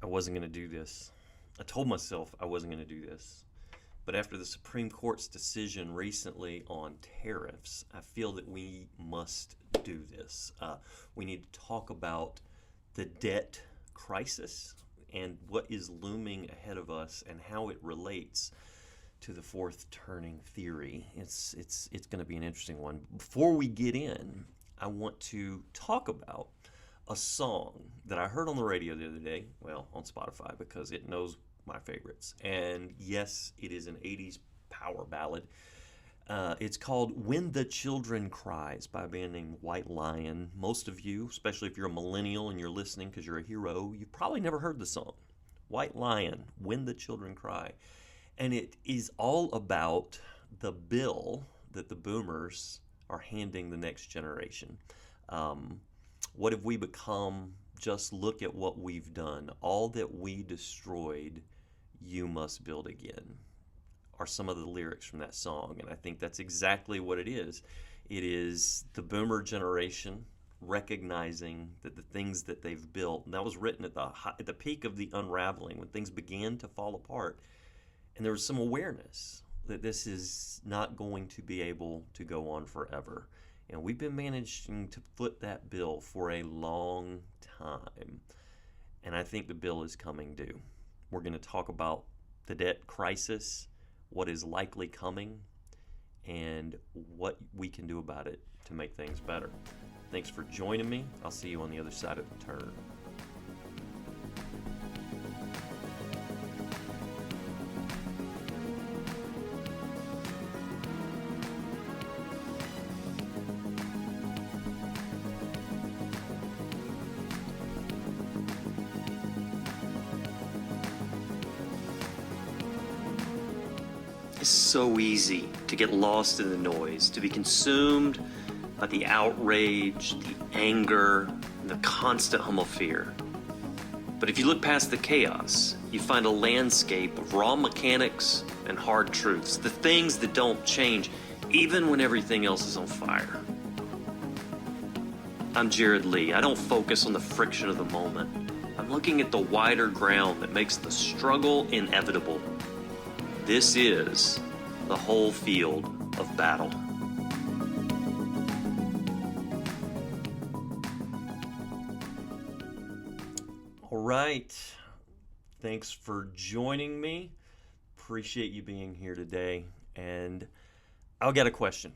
I wasn't going to do this. I told myself I wasn't going to do this. But after the Supreme Court's decision recently on tariffs, I feel that we must do this. We need to talk about the debt crisis and what is looming ahead of us and how it relates to the fourth turning theory. It's going to be an interesting one. Before we get in, I want to talk about a song that I heard on the radio the other day, well, on Spotify because it knows my favorites. And yes, it is an 80s power ballad. It's called When the Children Cries by a band named White Lion. Most of you, especially if you're a millennial and you're listening because you're a hero, you've probably never heard the song. White Lion, When the Children Cry. And it is all about the bill that the boomers are handing the next generation. What have we become? Just look at what we've done. All that we destroyed, you must build again, are some of the lyrics from that song. And I think that's exactly what it is. It is the boomer generation recognizing that the things that they've built, and that was written at the peak of the unraveling, when things began to fall apart. And there was some awareness that this is not going to be able to go on forever. And we've been managing to foot that bill for a long time. And I think the bill is coming due. We're going to talk about the debt crisis, what is likely coming, and what we can do about it to make things better. Thanks for joining me. I'll see you on the other side of the turn. It's so easy to get lost in the noise, to be consumed by the outrage, the anger, and the constant hum of fear. But if you look past the chaos, you find a landscape of raw mechanics and hard truths, the things that don't change, even when everything else is on fire. I'm Jared Lee. I don't focus on the friction of the moment. I'm looking at the wider ground that makes the struggle inevitable. This is the whole field of battle. All right. Thanks for joining me. Appreciate you being here today. And I've got a question.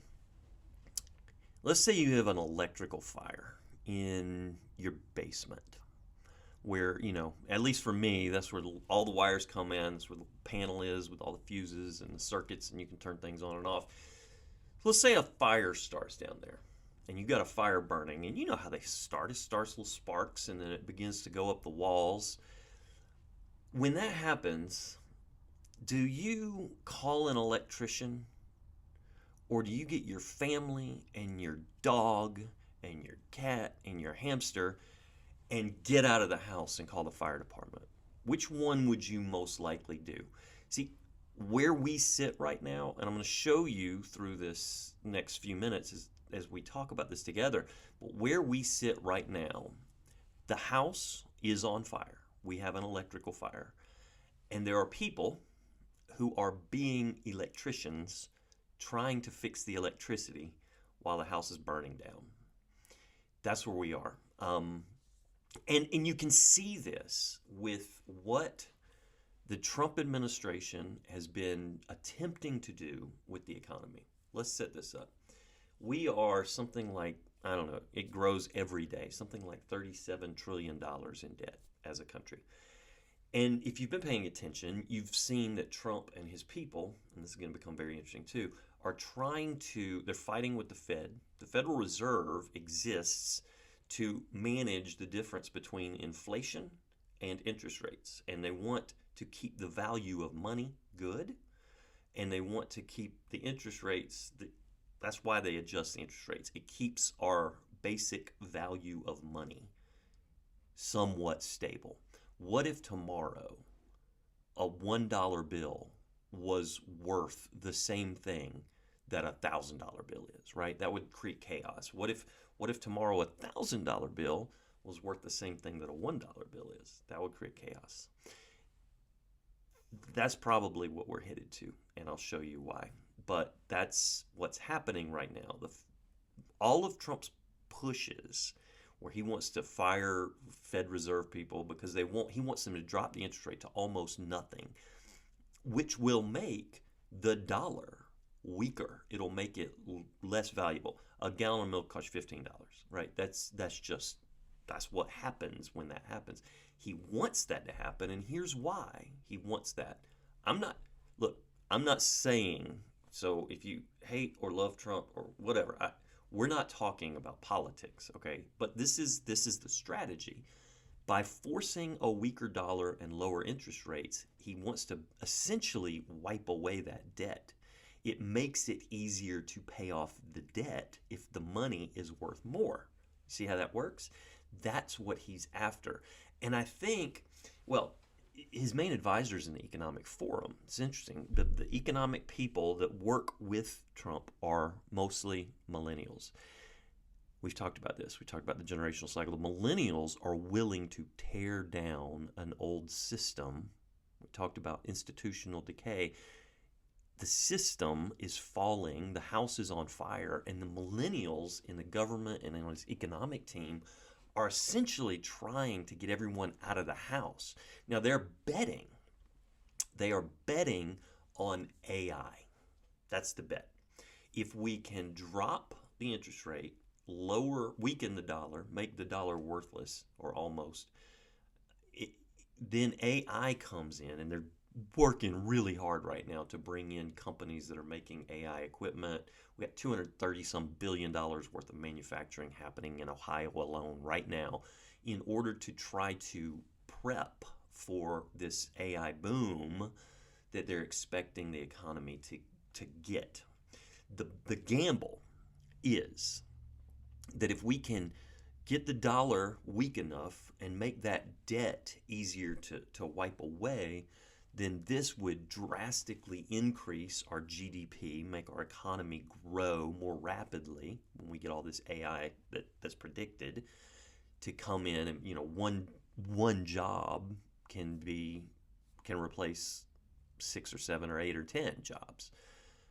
Let's say you have an electrical fire in your basement, where, at least for me, that's where all the wires come in. That's where the panel is with all the fuses and the circuits, and you can turn things on and off. So let's say a fire starts down there, and you got a fire burning, and you know how they start. It starts little sparks, and then it begins to go up the walls. When that happens, do you call an electrician, or do you get your family and your dog and your cat and your hamster and get out of the house and call the fire department? Which one would you most likely do? See, where we sit right now, and I'm going to show you through this next few minutes as we talk about this together, but where we sit right now, the house is on fire. We have an electrical fire. And there are people who are being electricians trying to fix the electricity while the house is burning down. That's where we are. And you can see this with what the Trump administration has been attempting to do with the economy. Let's set this up. We are something like, I don't know, it grows every day, something like $37 trillion in debt as a country. And if you've been paying attention, you've seen that Trump and his people, and this is going to become very interesting too, they're fighting with the Fed. The Federal Reserve exists to manage the difference between inflation and interest rates. And they want to keep the value of money good, and they want to keep the interest rates, that's why they adjust the interest rates. It keeps our basic value of money somewhat stable. What if tomorrow a $1 bill was worth the same thing that a $1,000 bill is, right? That would create chaos. What if tomorrow a $1,000 bill was worth the same thing that a $1 bill is. That would create chaos. That's probably what we're headed to, and I'll show you why. But that's what's happening right now. All of Trump's pushes where he wants to fire Fed Reserve people because he wants them to drop the interest rate to almost nothing, which will make the dollar weaker. It'll make it less valuable. A gallon of milk costs $15, right? That's what happens when that happens. He wants that to happen, and here's why he wants that. I'm not saying, so if you hate or love Trump or whatever, we're not talking about politics, okay? But this is the strategy. By forcing a weaker dollar and lower interest rates, he wants to essentially wipe away that debt. It makes it easier to pay off the debt if the money is worth more. See how that works? That's what he's after. And I think, well, his main advisors in the Economic Forum, it's interesting, the economic people that work with Trump are mostly millennials. We've talked about this. We talked about the generational cycle. The millennials are willing to tear down an old system. We talked about institutional decay. The system is falling, the house is on fire, and the millennials in the government and on his economic team are essentially trying to get everyone out of the house. Now they are betting on AI. That's the bet. If we can drop the interest rate, weaken the dollar, make the dollar worthless or almost, then AI comes in, and they're working really hard right now to bring in companies that are making AI equipment. We got $230-some billion worth of manufacturing happening in Ohio alone right now in order to try to prep for this AI boom that they're expecting the economy to get. The gamble is that if we can get the dollar weak enough and make that debt easier to wipe away, then this would drastically increase our GDP, make our economy grow more rapidly when we get all this AI that's predicted to come in, and one job can replace 6 or 7 or 8 or 10 jobs.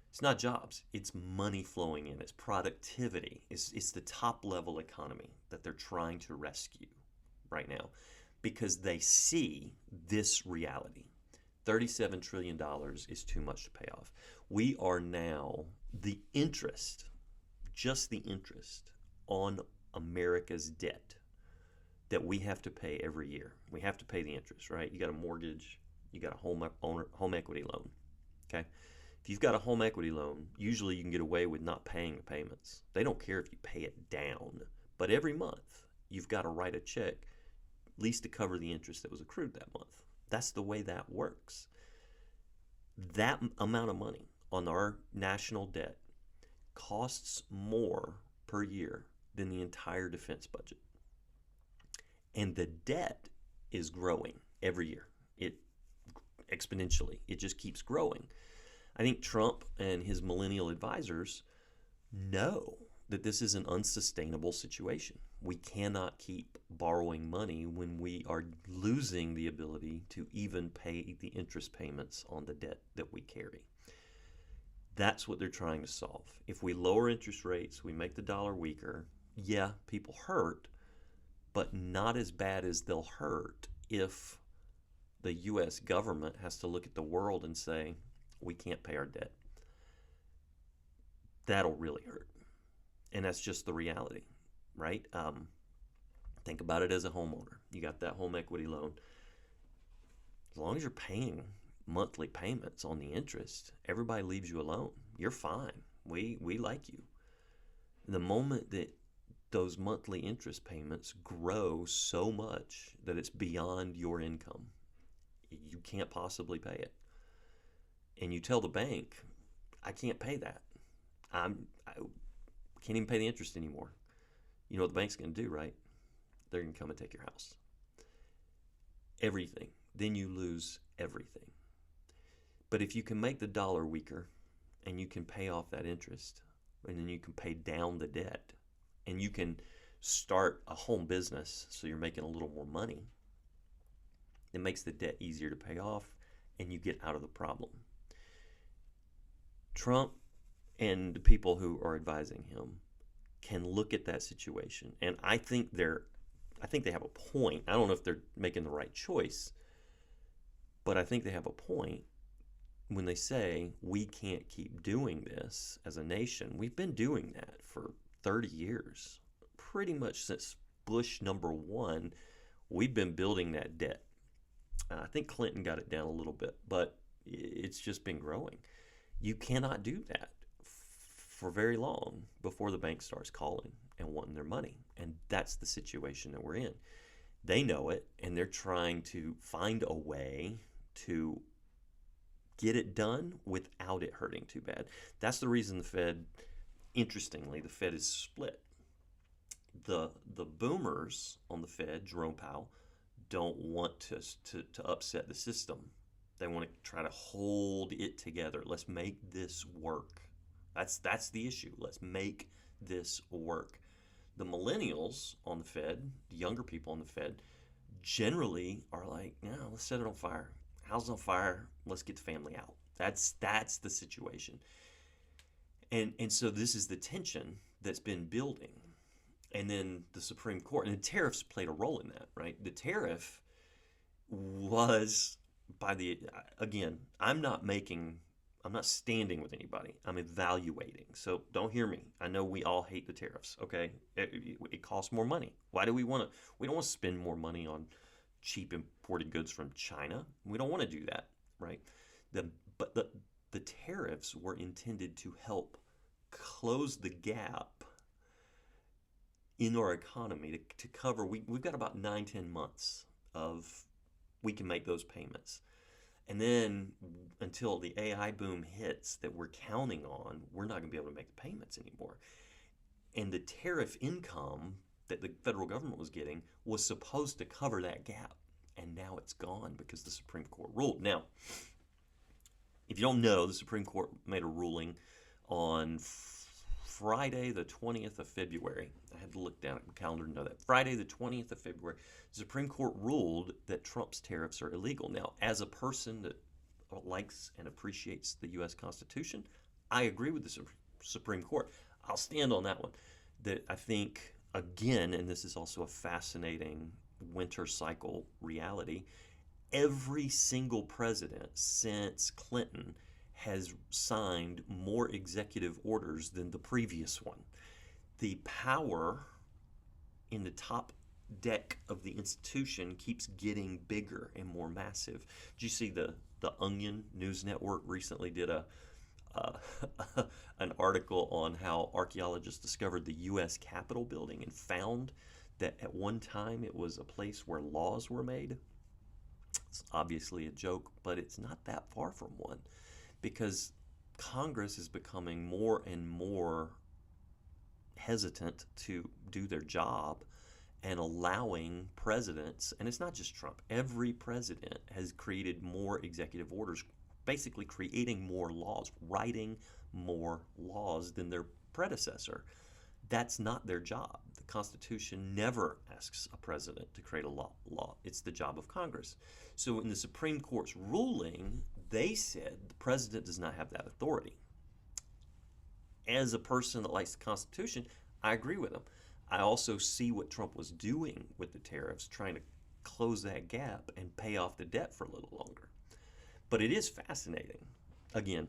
It's not jobs, it's money flowing in, it's productivity, it's the top level economy that they're trying to rescue right now because they see this reality. $37 trillion is too much to pay off. We are now just the interest on America's debt that we have to pay every year. We have to pay the interest, right? You got a mortgage, you got a home equity loan, okay? If you've got a home equity loan, usually you can get away with not paying the payments. They don't care if you pay it down, but every month you've got to write a check at least to cover the interest that was accrued that month. That's the way that works. That amount of money on our national debt costs more per year than the entire defense budget. And the debt is growing every year. Exponentially. It just keeps growing. I think Trump and his millennial advisors know that this is an unsustainable situation. We cannot keep borrowing money when we are losing the ability to even pay the interest payments on the debt that we carry. That's what they're trying to solve. If we lower interest rates, we make the dollar weaker, yeah, people hurt, but not as bad as they'll hurt if the U.S. government has to look at the world and say, we can't pay our debt. That'll really hurt. And that's just the reality, right? Think about it as a homeowner. You got that home equity loan. As long as you're paying monthly payments on the interest, everybody leaves you alone. You're fine. We like you. The moment that those monthly interest payments grow so much that it's beyond your income, you can't possibly pay it. And you tell the bank, I can't pay that. I can't even pay the interest anymore. You know what the bank's going to do, right? They're going to come and take your house. Everything. Then you lose everything. But if you can make the dollar weaker and you can pay off that interest, and then you can pay down the debt, and you can start a home business so you're making a little more money. It makes the debt easier to pay off, and you get out of the problem. Trump and the people who are advising him can look at that situation, and I think they have a point. I don't know if they're making the right choice, but I think they have a point when they say we can't keep doing this as a nation. We've been doing that for 30 years. Pretty much since Bush #1, we've been building that debt. I think Clinton got it down a little bit, but it's just been growing. You cannot do that for very long before the bank starts calling and wanting their money. And that's the situation that we're in. They know it, and they're trying to find a way to get it done without it hurting too bad. That's the reason the Fed is split. The boomers on the Fed, Jerome Powell, don't want to upset the system. They want to try to hold it together. Let's make this work. That's the issue. Let's make this work. The millennials on the Fed, the younger people on the Fed, generally are like, no, let's set it on fire. House on fire. Let's get the family out. That's the situation. And so this is the tension that's been building. And then the Supreme Court, and the tariffs played a role in that, right? The tariff was again, I'm not standing with anybody. I'm evaluating. So don't hear me. I know we all hate the tariffs, okay? It costs more money. Why do we don't want to spend more money on cheap imported goods from China. We don't want to do that, right? But the tariffs were intended to help close the gap in our economy to cover. We've got about 9-10 months of we can make those payments. And then until the AI boom hits that we're counting on, we're not going to be able to make the payments anymore. And the tariff income that the federal government was getting was supposed to cover that gap. And now it's gone because the Supreme Court ruled. Now, if you don't know, the Supreme Court made a ruling on Friday, the 20th of February. I had to look down at my calendar to know that. Friday, the 20th of February, the Supreme Court ruled that Trump's tariffs are illegal. Now, as a person that likes and appreciates the U.S. Constitution, I agree with the Supreme Court. I'll stand on that one. That I think, again, and this is also a fascinating winter cycle reality, every single president since Clinton has signed more executive orders than the previous one. The power in the top deck of the institution keeps getting bigger and more massive. Did you see the Onion News Network recently did an article on how archaeologists discovered the U.S. Capitol building and found that at one time it was a place where laws were made? It's obviously a joke, but it's not that far from one, because Congress is becoming more and more hesitant to do their job and allowing presidents, and it's not just Trump, every president has created more executive orders, basically creating more laws, writing more laws than their predecessor. That's not their job. The Constitution never asks a president to create a law. It's the job of Congress. So in the Supreme Court's ruling, they said the president does not have that authority. As a person that likes the Constitution, I agree with them. I also see what Trump was doing with the tariffs, trying to close that gap and pay off the debt for a little longer. But it is fascinating. Again,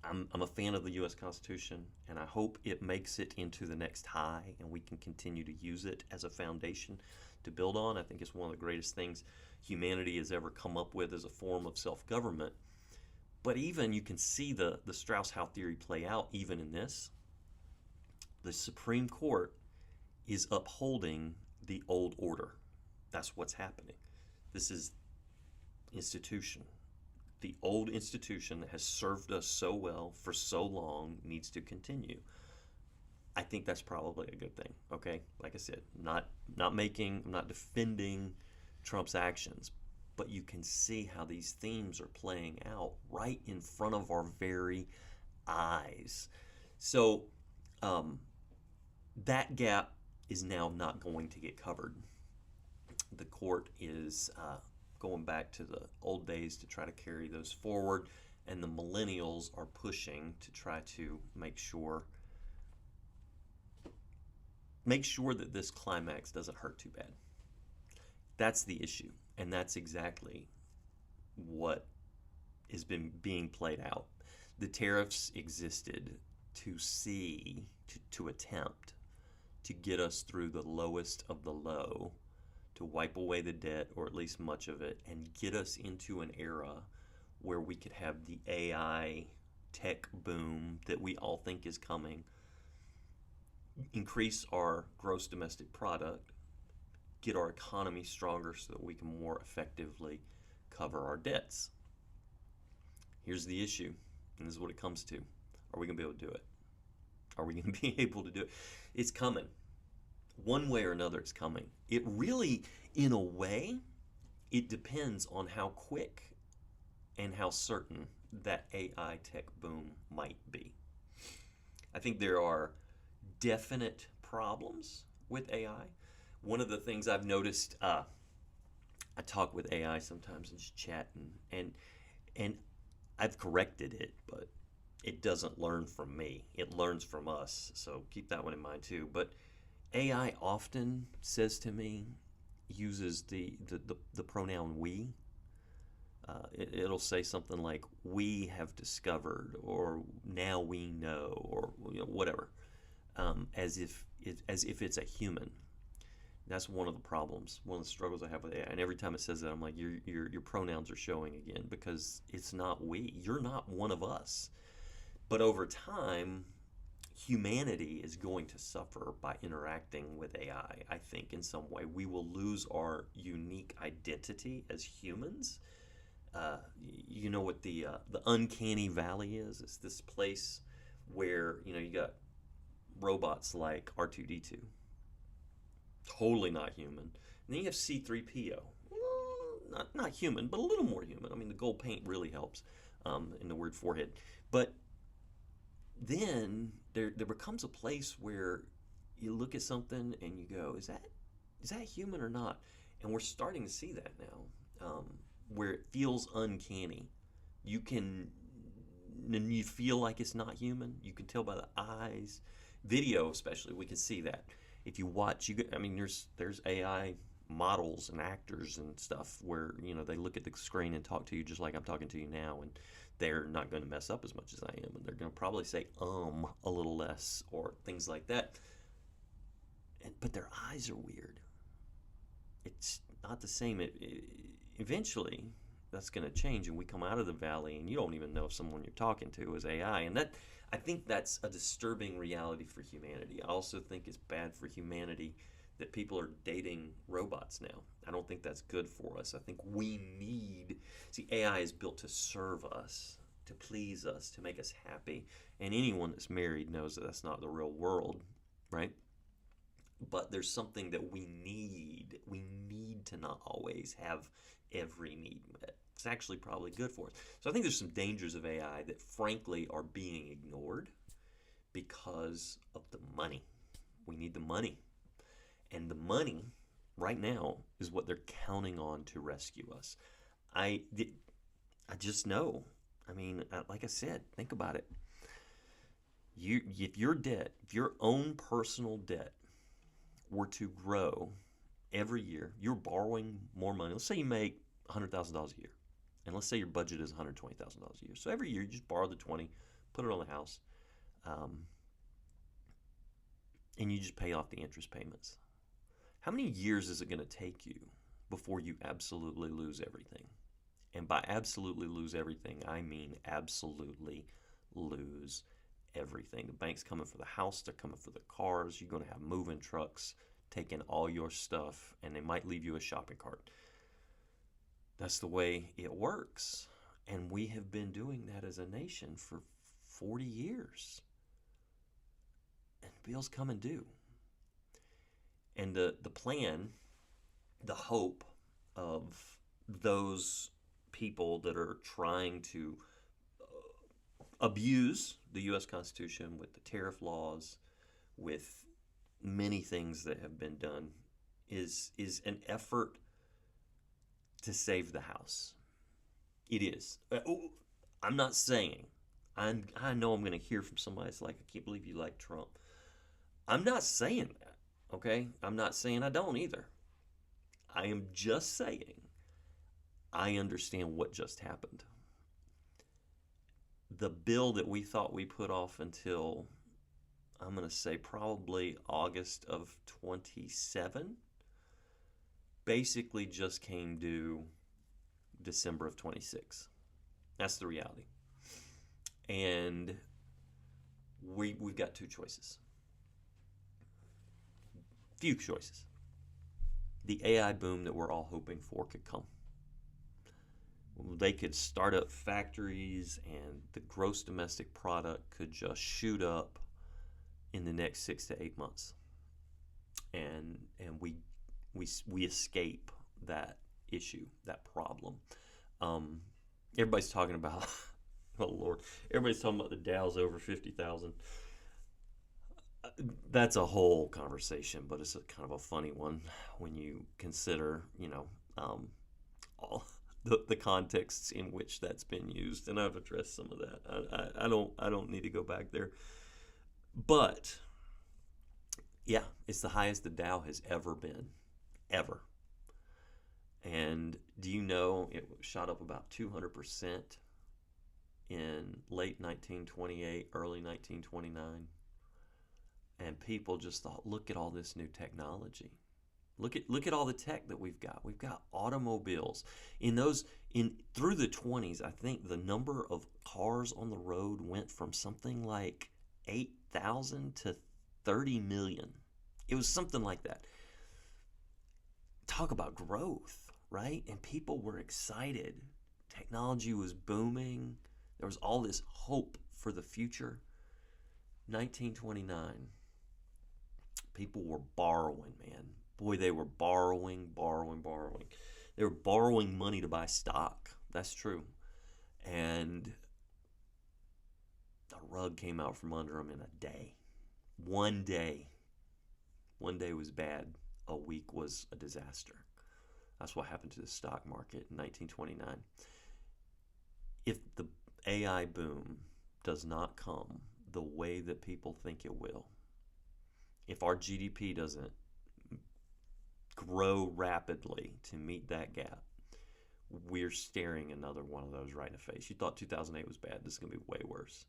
I'm a fan of the U.S. Constitution, and I hope it makes it into the next high and we can continue to use it as a foundation to build on. I think it's one of the greatest things humanity has ever come up with as a form of self-government. But even you can see the Strauss-Howe theory play out even in this. The Supreme Court is upholding the old order. That's what's happening. This is institution. The old institution that has served us so well for so long needs to continue. I think that's probably a good thing, okay? Like I said, I'm not defending Trump's actions, but you can see how these themes are playing out right in front of our very eyes. So that gap is now not going to get covered. The court is going back to the old days to try to carry those forward, and the millennials are pushing to try to make sure that this climax doesn't hurt too bad. That's the issue, and that's exactly what has been being played out. The tariffs existed to attempt to get us through the lowest of the low, to wipe away the debt, or at least much of it, and get us into an era where we could have the AI tech boom that we all think is coming, increase our gross domestic product, get our economy stronger so that we can more effectively cover our debts. Here's the issue, and this is what it comes to. Are we going to be able to do it? Are we going to be able to do it? It's coming. One way or another, it's coming. It really, in a way, it depends on how quick and how certain that AI tech boom might be. I think there are definite problems with AI. One of the things I've noticed, I talk with AI sometimes and just chat, and I've corrected it, but it doesn't learn from me. It learns from us. So keep that one in mind too. But AI often says to me, uses the pronoun we. It'll say something like, we have discovered, or now we know, or whatever, as if it's a human. That's one of the problems, one of the struggles I have with AI. And every time it says that, I'm like, your pronouns are showing again, because it's not we. You're not one of us. But over time, humanity is going to suffer by interacting with AI, I think, in some way. We will lose our unique identity as humans. You know what the uncanny valley is? It's this place where, you got robots like R2-D2. Totally not human. And then you have C-3PO. Not human, but a little more human. I mean, the gold paint really helps in the word forehead. But then there becomes a place where you look at something and you go, is that human or not? And we're starting to see that now, where it feels uncanny. You feel like it's not human. You can tell by the eyes. Video especially, we can see that. If you watch, there's AI models and actors and stuff where they look at the screen and talk to you just like I'm talking to you now, and they're not going to mess up as much as I am, and they're going to probably say a little less or things like that. But their eyes are weird. It's not the same. Eventually, that's going to change, and we come out of the valley, and you don't even know if someone you're talking to is AI, and I think that's a disturbing reality for humanity. I also think it's bad for humanity that people are dating robots now. I don't think that's good for us. I think AI is built to serve us, to please us, to make us happy. And anyone that's married knows that that's not the real world, right? But there's something that we need. We need to not always have every need met. It's actually probably good for us. So I think there's some dangers of AI that frankly are being ignored because of the money. We need the money. And the money right now is what they're counting on to rescue us. I just know. I mean, like I said, think about it. If your own personal debt were to grow every year, you're borrowing more money. Let's say you make $100,000 a year. And let's say your budget is $120,000 a year. So every year you just borrow the 20, put it on the house, and you just pay off the interest payments. How many years is it going to take you before you absolutely lose everything? And by absolutely lose everything, I mean absolutely lose everything. The bank's coming for the house, they're coming for the cars, you're going to have moving trucks taking all your stuff, and they might leave you a shopping cart. That's the way it works. And we have been doing that as a nation for 40 years. And bills come and due. And the plan, the hope of those people that are trying to abuse the U.S. Constitution with the tariff laws, with many things that have been done is an effort to save the house. It is. I'm not saying. I know I'm going to hear from somebody that's like, I can't believe you like Trump. I'm not saying that. Okay, I'm not saying I don't either. I am just saying I understand what just happened. The bill that we thought we put off until, I'm going to say probably August of 27, basically just came due December of 26. That's the reality. And we've got two choices. Few choices. The AI boom that we're all hoping for could come. They could start up factories and the gross domestic product could just shoot up in the next 6 to 8 months. And we escape that issue, that problem. Everybody's talking about, oh Lord, everybody's talking about the Dow's over 50,000. That's a whole conversation, but it's a kind of a funny one when you consider, all the contexts in which that's been used, and I've addressed some of that. I don't need to go back there, but yeah, it's the highest the Dow has ever been, ever. And do you know it shot up about 200% in late 1928, early 1929? And people just thought, look at all this new technology. Look at all the tech that we've got. We've got automobiles. Through the 20s, I think the number of cars on the road went from something like 8,000 to 30 million. It was something like that. Talk about growth, right? And people were excited. Technology was booming. There was all this hope for the future. 1929. People were borrowing, man. Boy, they were borrowing. They were borrowing money to buy stock. That's true. And the rug came out from under them in a day. One day. One day was bad. A week was a disaster. That's what happened to the stock market in 1929. If the AI boom does not come the way that people think it will, if our GDP doesn't grow rapidly to meet that gap, we're staring another one of those right in the face. You thought 2008 was bad. This is going to be way worse.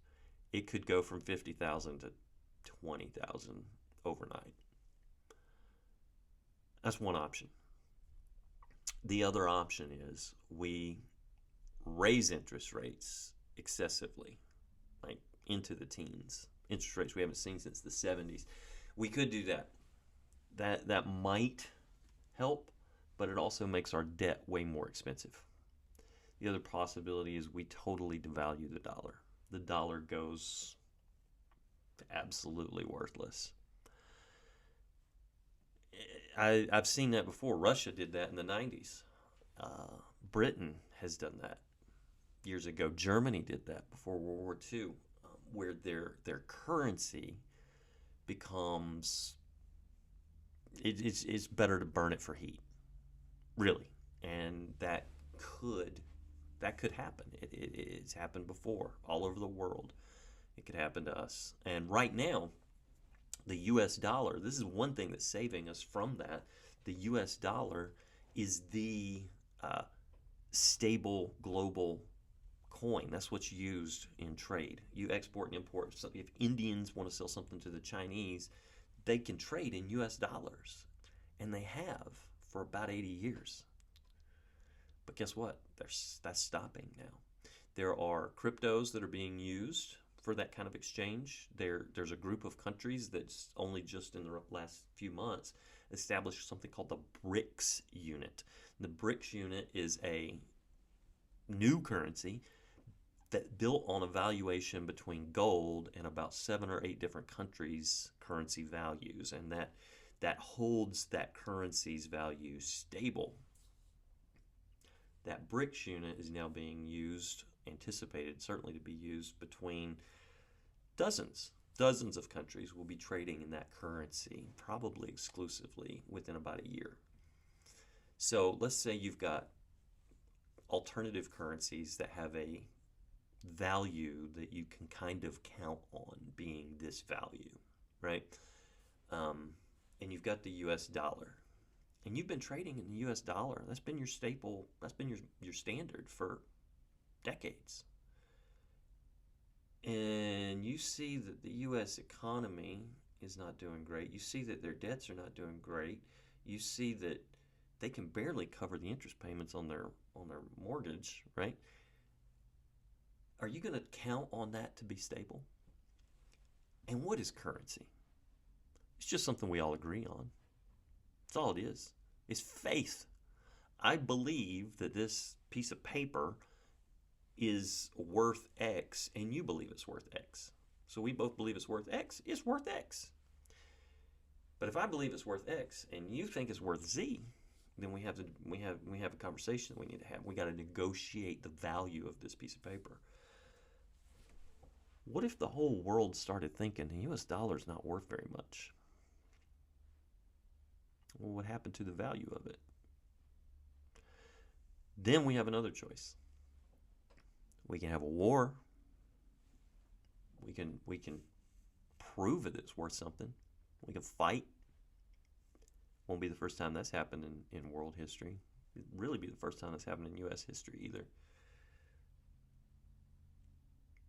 It could go from 50,000 to 20,000 overnight. That's one option. The other option is we raise interest rates excessively, like into the teens. Interest rates we haven't seen since the 70s. We could do that. That might help, but it also makes our debt way more expensive. The other possibility is we totally devalue the dollar. The dollar goes absolutely worthless. I've seen that before. Russia did that in the 90s. Britain has done that years ago. Germany did that before World War II, where their currency becomes, it's better to burn it for heat, really. And that could happen. It's happened before all over the world. It could happen to us. And right now, the US dollar, this is one thing that's saving us from that. The US dollar is the stable global coin. That's what's used in trade. You export and import. So if Indians want to sell something to the Chinese, they can trade in US dollars. And they have for about 80 years. But guess what? That's stopping now. There are cryptos that are being used for that kind of exchange. There's a group of countries that's only just in the last few months established something called the BRICS unit. The BRICS unit is a new currency that built on a valuation between gold and about 7 or 8 different countries' currency values, and that holds that currency's value stable. That BRICS unit is now being used, anticipated certainly to be used, between dozens Dozens of countries will be trading in that currency, probably exclusively, within about a year. So let's say you've got alternative currencies that have a value that you can kind of count on being this value, right? And you've got the US dollar. And you've been trading in the US dollar. That's been your staple, that's been your standard for decades. And you see that the US economy is not doing great. You see that their debts are not doing great. You see that they can barely cover the interest payments on their mortgage, right? Are you going to count on that to be stable? And what is currency? It's just something we all agree on. That's all it is. It's faith. I believe that this piece of paper is worth X, and you believe it's worth X. So we both believe it's worth X. It's worth X. But if I believe it's worth X and you think it's worth Z, then we have a conversation that we need to have. We got to negotiate the value of this piece of paper. What if the whole world started thinking the US dollar is not worth very much? Well, what happened to the value of it? Then we have another choice. We can have a war. We can prove that it's worth something. We can fight. Won't be the first time that's happened in world history. It'd really be the first time that's happened in U.S. history either.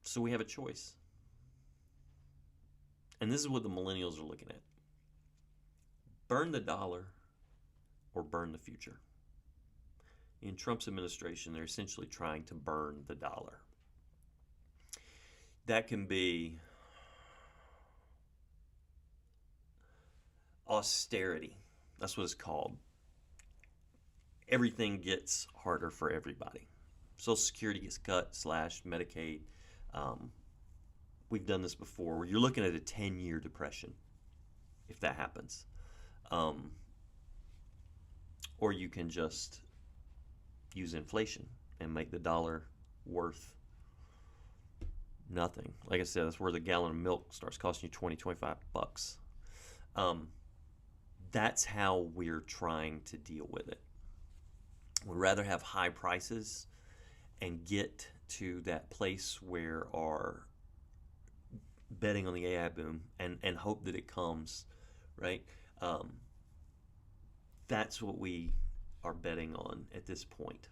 So we have a choice. And this is what the millennials are looking at. Burn the dollar or burn the future. In Trump's administration, they're essentially trying to burn the dollar. That can be austerity. That's what it's called. Everything gets harder for everybody. Social Security gets cut, slashed, Medicaid. We've done this before, where you're looking at a 10-year depression, if that happens. Or you can just use inflation and make the dollar worth nothing. Like I said, that's where the gallon of milk starts costing you 20, 25 bucks. That's how we're trying to deal with it. We'd rather have high prices and get to that place where our betting on the AI boom and hope that it comes, right? That's what we are betting on at this point.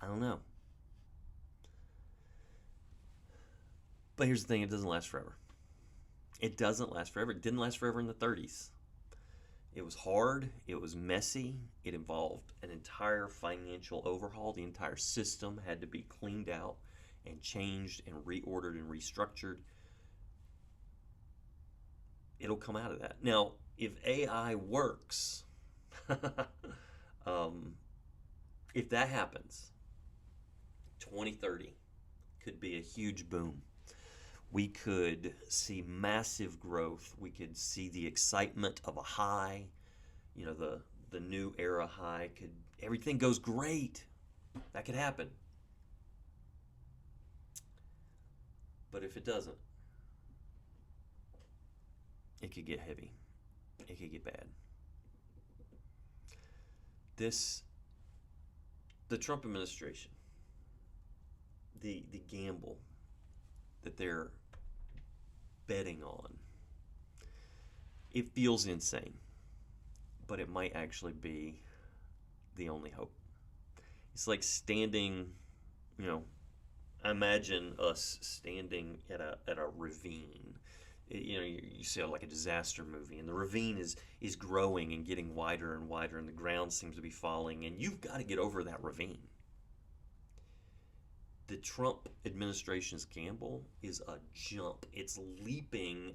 I don't know. But here's the thing, it doesn't last forever. It doesn't last forever. It didn't last forever in the 30s. It was hard. It was messy. It involved an entire financial overhaul. The entire system had to be cleaned out and changed and reordered and restructured. It'll come out of that. Now, if AI works, if that happens, 2030 could be a huge boom. We could see massive growth. We could see the excitement of a high, the new era high. Everything goes great. That could happen. But if it doesn't, it could get heavy. It could get bad. The Trump administration, the gamble that they're betting on, it feels insane, but it might actually be the only hope. It's like standing, imagine us standing at a ravine. You see like a disaster movie, and the ravine is growing and getting wider and wider, and the ground seems to be falling, and you've got to get over that ravine. The Trump administration's gamble is a jump. It's leaping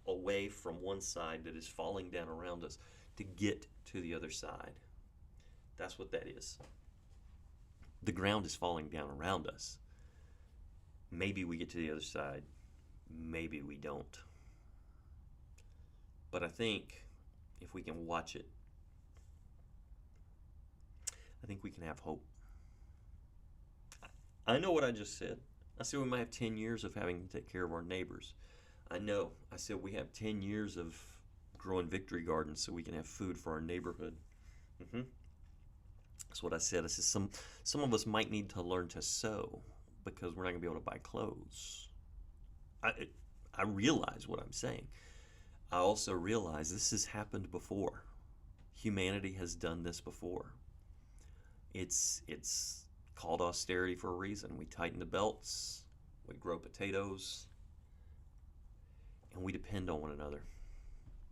away from one side that is falling down around us to get to the other side. That's what that is. The ground is falling down around us. Maybe we get to the other side. Maybe we don't. But I think if we can watch it, I think we can have hope. I know what I just said. I said we might have 10 years of having to take care of our neighbors. I know. I said we have 10 years of growing victory gardens so we can have food for our neighborhood. hmm That's what I said. I said some of us might need to learn to sew because we're not going to be able to buy clothes. I I realize what I'm saying. I also realize this has happened before. Humanity has done this before. It's called austerity for a reason. We tighten the belts, we grow potatoes, and we depend on one another.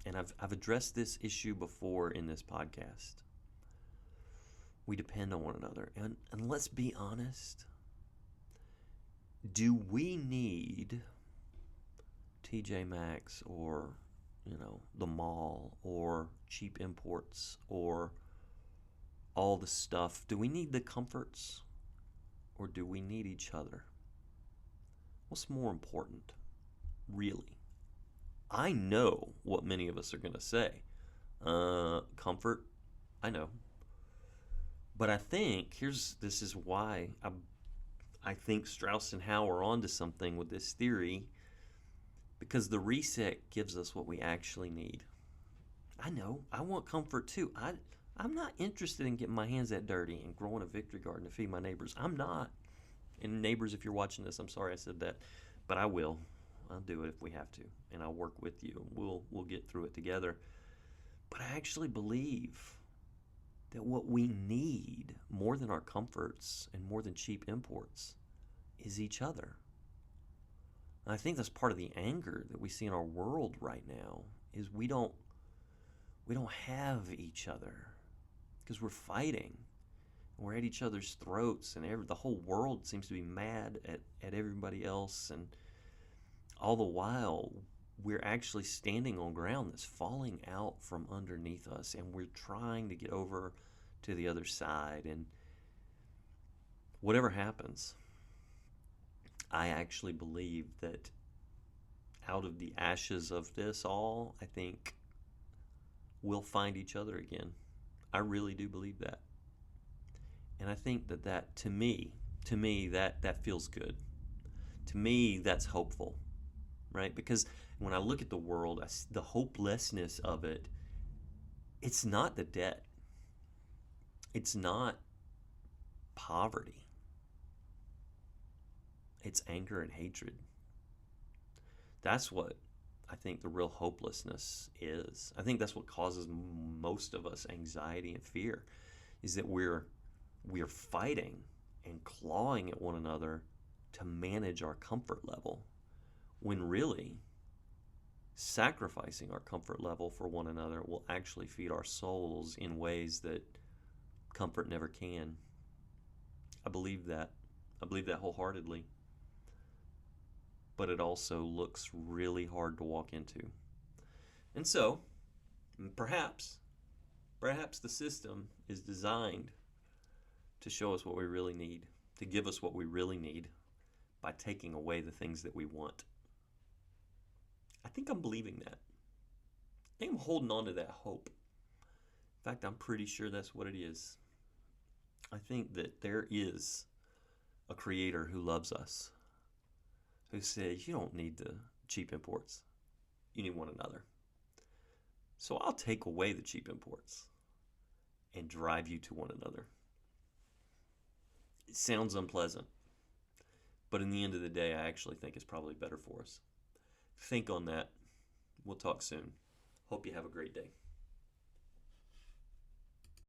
And I've addressed this issue before in this podcast. We depend on one another. And let's be honest. Do we need TJ Maxx or, the mall or cheap imports or all the stuff? Do we need the comforts or do we need each other? What's more important, really? I know what many of us are going to say. Comfort, I know. But I think this is why I think Strauss and Howe are onto something with this theory, because the reset gives us what we actually need. I know, I want comfort too. I'm not interested in getting my hands that dirty and growing a victory garden to feed my neighbors. I'm not. And neighbors, if you're watching this, I'm sorry I said that, but I will. I'll do it if we have to, and I'll work with you. We'll get through it together. But I actually believe that what we need more than our comforts and more than cheap imports is each other. And I think that's part of the anger that we see in our world right now is we don't have each other because we're fighting. We're at each other's throats, and the whole world seems to be mad at everybody else, and all the while we're actually standing on ground that's falling out from underneath us, and we're trying to get over to the other side. And whatever happens, I actually believe that out of the ashes of this all, I think we'll find each other again. I really do believe that. And I think that to me, that feels good. To me, that's hopeful, right? Because when I look at the world, the hopelessness of it, it's not the debt. It's not poverty. It's anger and hatred. That's what I think the real hopelessness is. I think that's what causes most of us anxiety and fear, is that we're fighting and clawing at one another to manage our comfort level, when really sacrificing our comfort level for one another will actually feed our souls in ways that comfort never can. I believe that. I believe that wholeheartedly. But it also looks really hard to walk into. And so, perhaps the system is designed to show us what we really need, to give us what we really need by taking away the things that we want. I think I'm believing that. I think I'm holding on to that hope. In fact, I'm pretty sure that's what it is. I think that there is a creator who loves us, who says you don't need the cheap imports. You need one another. So I'll take away the cheap imports and drive you to one another. It sounds unpleasant, but in the end of the day, I actually think it's probably better for us. Think on that. We'll talk soon. Hope you have a great day.